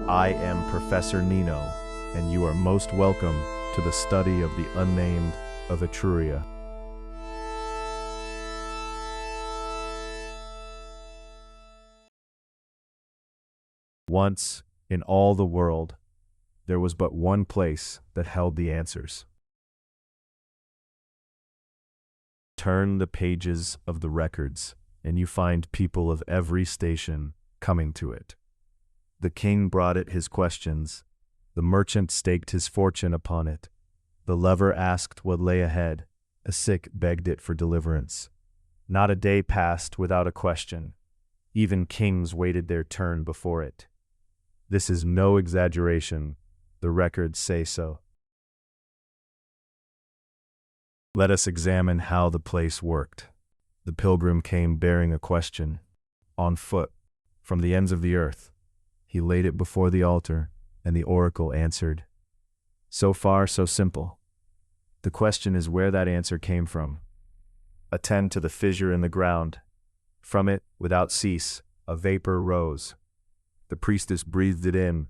I am Professor Nino, and you are most welcome to the study of the Unnamed of Etruria. Once, in all the world, there was but one place that held the answers. Turn the pages of the records, and you find people of every station coming to it. The king brought it his questions. The merchant staked his fortune upon it. The lover asked what lay ahead. A sick begged it for deliverance. Not a day passed without a question. Even kings waited their turn before it. This is no exaggeration. The records say so. Let us examine how the place worked. The pilgrim came bearing a question. On foot, from the ends of the earth. He laid it before the altar, and the oracle answered. So far, so simple. The question is where that answer came from. Attend to the fissure in the ground. From it, without cease, a vapor rose. The priestess breathed it in,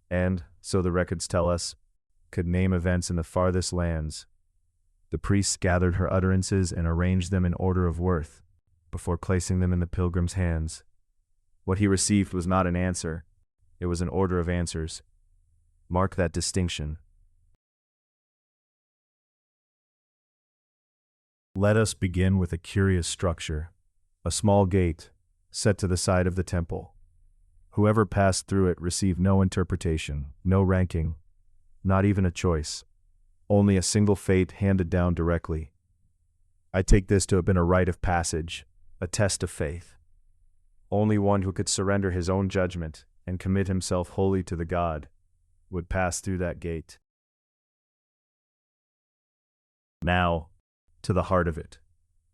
and, so the records tell us, could name events in the farthest lands. The priests gathered her utterances and arranged them in order of worth, before placing them in the pilgrim's hands. What he received was not an answer, it was an order of answers. Mark that distinction. Let us begin with a curious structure, a small gate, set to the side of the temple. Whoever passed through it received no interpretation, no ranking, not even a choice. Only a single fate handed down directly. I take this to have been a rite of passage, a test of faith. Only one who could surrender his own judgment and commit himself wholly to the God would pass through that gate. Now, to the heart of it.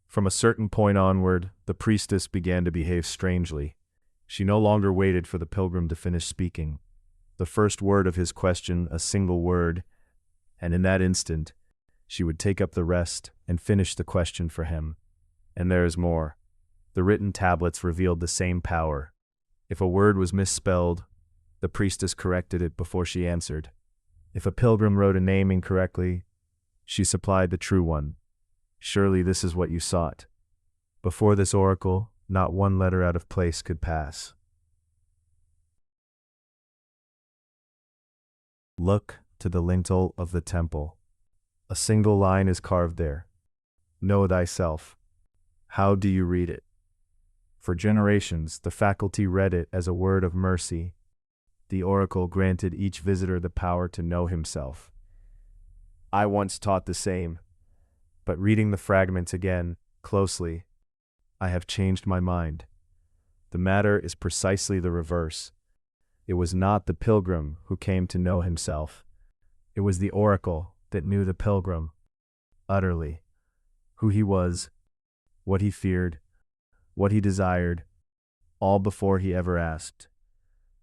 From a certain point onward, the priestess began to behave strangely. She no longer waited for the pilgrim to finish speaking. The first word of his question, a single word, and in that instant, she would take up the rest and finish the question for him. And there is more. The written tablets revealed the same power. If a word was misspelled, the priestess corrected it before she answered. If a pilgrim wrote a name incorrectly, she supplied the true one. Surely this is what you sought. Before this oracle, not one letter out of place could pass. Look to the lintel of the temple. A single line is carved there. Know thyself. How do you read it? For generations, the faculty read it as a word of mercy. The oracle granted each visitor the power to know himself. I once taught the same, but reading the fragments again, closely, I have changed my mind. The matter is precisely the reverse. It was not the pilgrim who came to know himself. It was the oracle that knew the pilgrim, utterly, who he was, what he feared, what he desired, all before he ever asked.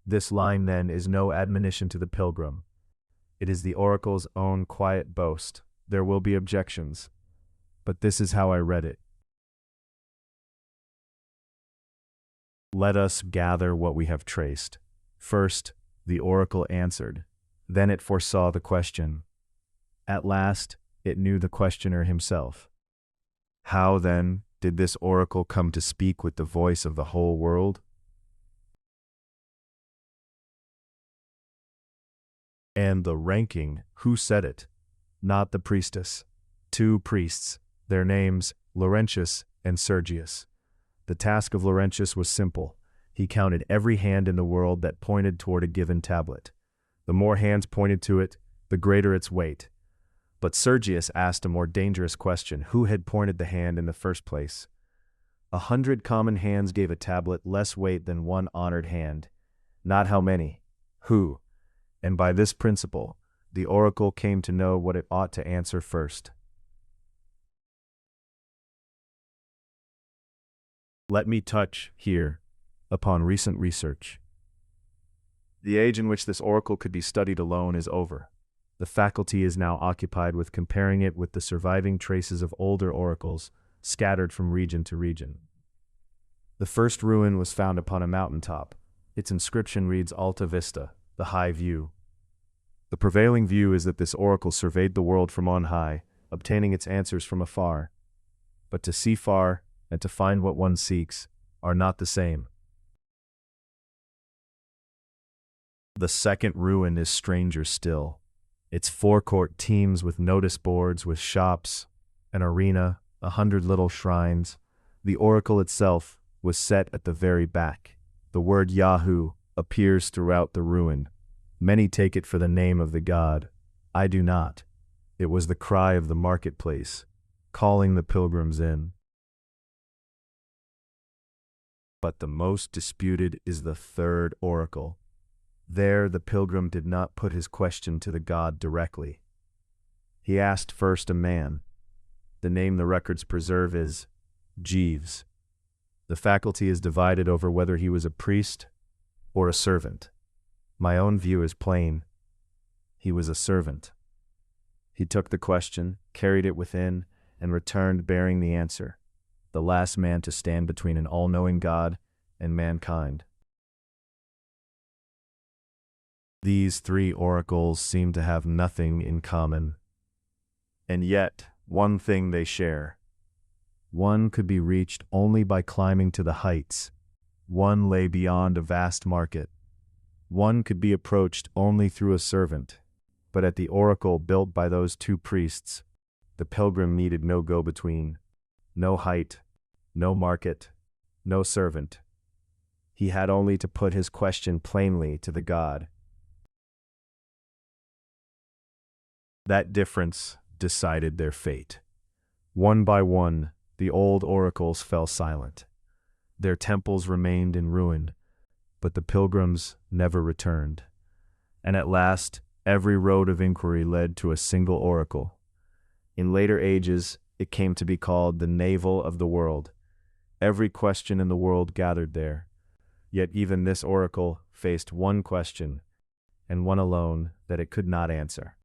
This line, then, is no admonition to the pilgrim. It is the oracle's own quiet boast. There will be objections, but this is how I read it. Let us gather what we have traced. First, the oracle answered. Then it foresaw the question. At last, it knew the questioner himself. How, then, did this oracle come to speak with the voice of the whole world? And the ranking, who said it? Not the priestess. Two priests, their names, Laurentius and Sergius. The task of Laurentius was simple. He counted every hand in the world that pointed toward a given tablet. The more hands pointed to it, the greater its weight. But Sergius asked a more dangerous question. Who had pointed the hand in the first place? 100 common hands gave a tablet less weight than one honored hand. Not how many, who. And by this principle, the oracle came to know what it ought to answer first. Let me touch, here, upon recent research. The age in which this oracle could be studied alone is over. The faculty is now occupied with comparing it with the surviving traces of older oracles, scattered from region to region. The first ruin was found upon a mountaintop. Its inscription reads Alta Vista, the high view. The prevailing view is that this oracle surveyed the world from on high, obtaining its answers from afar. But to see far and to find what one seeks are not the same. The second ruin is stranger still. Its forecourt teems with notice boards, with shops, an arena, 100 little shrines. The oracle itself was set at the very back. The word Yahoo appears throughout the ruin. Many take it for the name of the god. I do not. It was the cry of the marketplace, calling the pilgrims in. But the most disputed is the third oracle. There the pilgrim did not put his question to the god directly. He asked first a man. The name the records preserve is Jeeves. The faculty is divided over whether he was a priest or a servant. My own view is plain. He was a servant. He took the question, carried it within, and returned bearing the answer, the last man to stand between an all-knowing God and mankind. These three oracles seem to have nothing in common. And yet, one thing they share. One could be reached only by climbing to the heights. One lay beyond a vast market. One could be approached only through a servant. But at the oracle built by those two priests, the pilgrim needed no go-between, no height, no market, no servant. He had only to put his question plainly to the god. That difference decided their fate. One by one, the old oracles fell silent. Their temples remained in ruin, but the pilgrims never returned. And at last, every road of inquiry led to a single oracle. In later ages, it came to be called the navel of the world. Every question in the world gathered there. Yet even this oracle faced one question, and one alone, that it could not answer.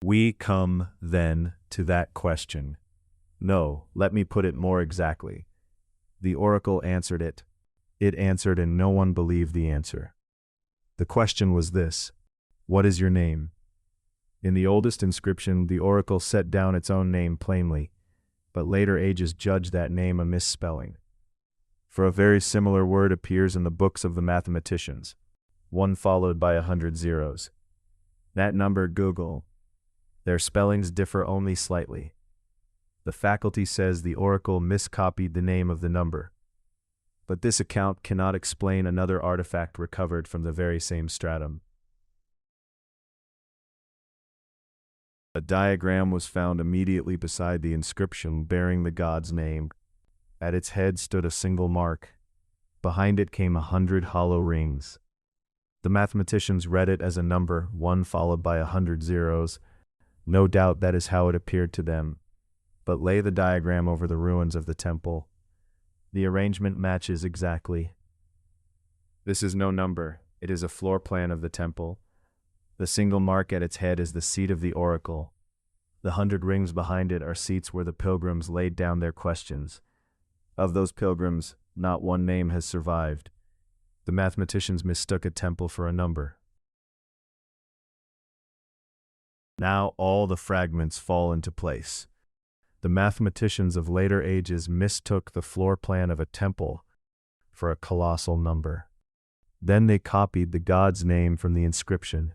We come, then, to that question. No, let me put it more exactly. The oracle answered it. It answered, and no one believed the answer. The question was this: what is your name? In the oldest inscription, the oracle set down its own name plainly, but later ages judged that name a misspelling. For a very similar word appears in the books of the mathematicians, one followed by 100 zeros. That number, Google. Their spellings differ only slightly. The faculty says the oracle miscopied the name of the number. But this account cannot explain another artifact recovered from the very same stratum. A diagram was found immediately beside the inscription bearing the god's name. At its head stood a single mark. Behind it came 100 hollow rings. The mathematicians read it as a number, one followed by 100 zeros. No doubt that is how it appeared to them. But lay the diagram over the ruins of the temple. The arrangement matches exactly. This is no number. It is a floor plan of the temple. The single mark at its head is the seat of the oracle. The 100 rings behind it are seats where the pilgrims laid down their questions. Of those pilgrims, not one name has survived. The mathematicians mistook a temple for a number. Now all the fragments fall into place. The mathematicians of later ages mistook the floor plan of a temple for a colossal number. Then they copied the god's name from the inscription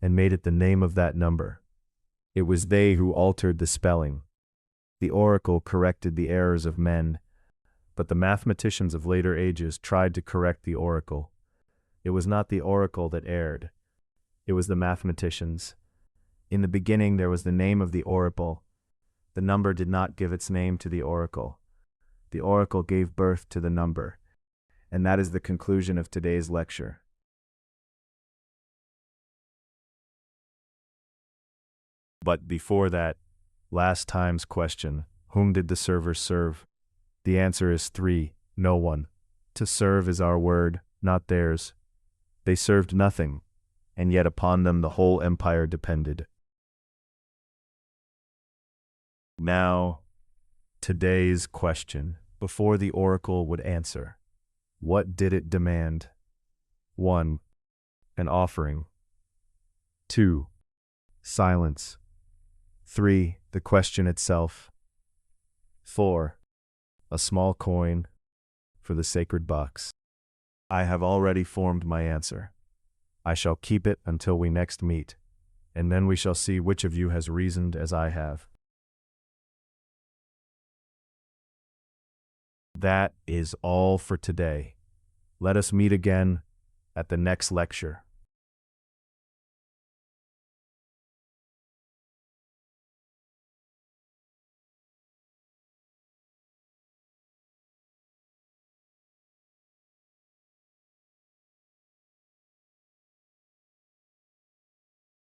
and made it the name of that number. It was they who altered the spelling. The oracle corrected the errors of men, but the mathematicians of later ages tried to correct the oracle. It was not the oracle that erred. It was the mathematicians. In the beginning there was the name of the oracle. The number did not give its name to the oracle. The oracle gave birth to the number. And that is the conclusion of today's lecture. But before that, last time's question, whom did the servers serve? The answer is 3, no one. To serve is our word, not theirs. They served nothing, and yet upon them the whole empire depended. Now, today's question, before the oracle would answer. What did it demand? 1. An offering. 2. Silence. 3. The question itself. 4. A small coin for the sacred box. I have already formed my answer. I shall keep it until we next meet, and then we shall see which of you has reasoned as I have. That is all for today. Let us meet again at the next lecture.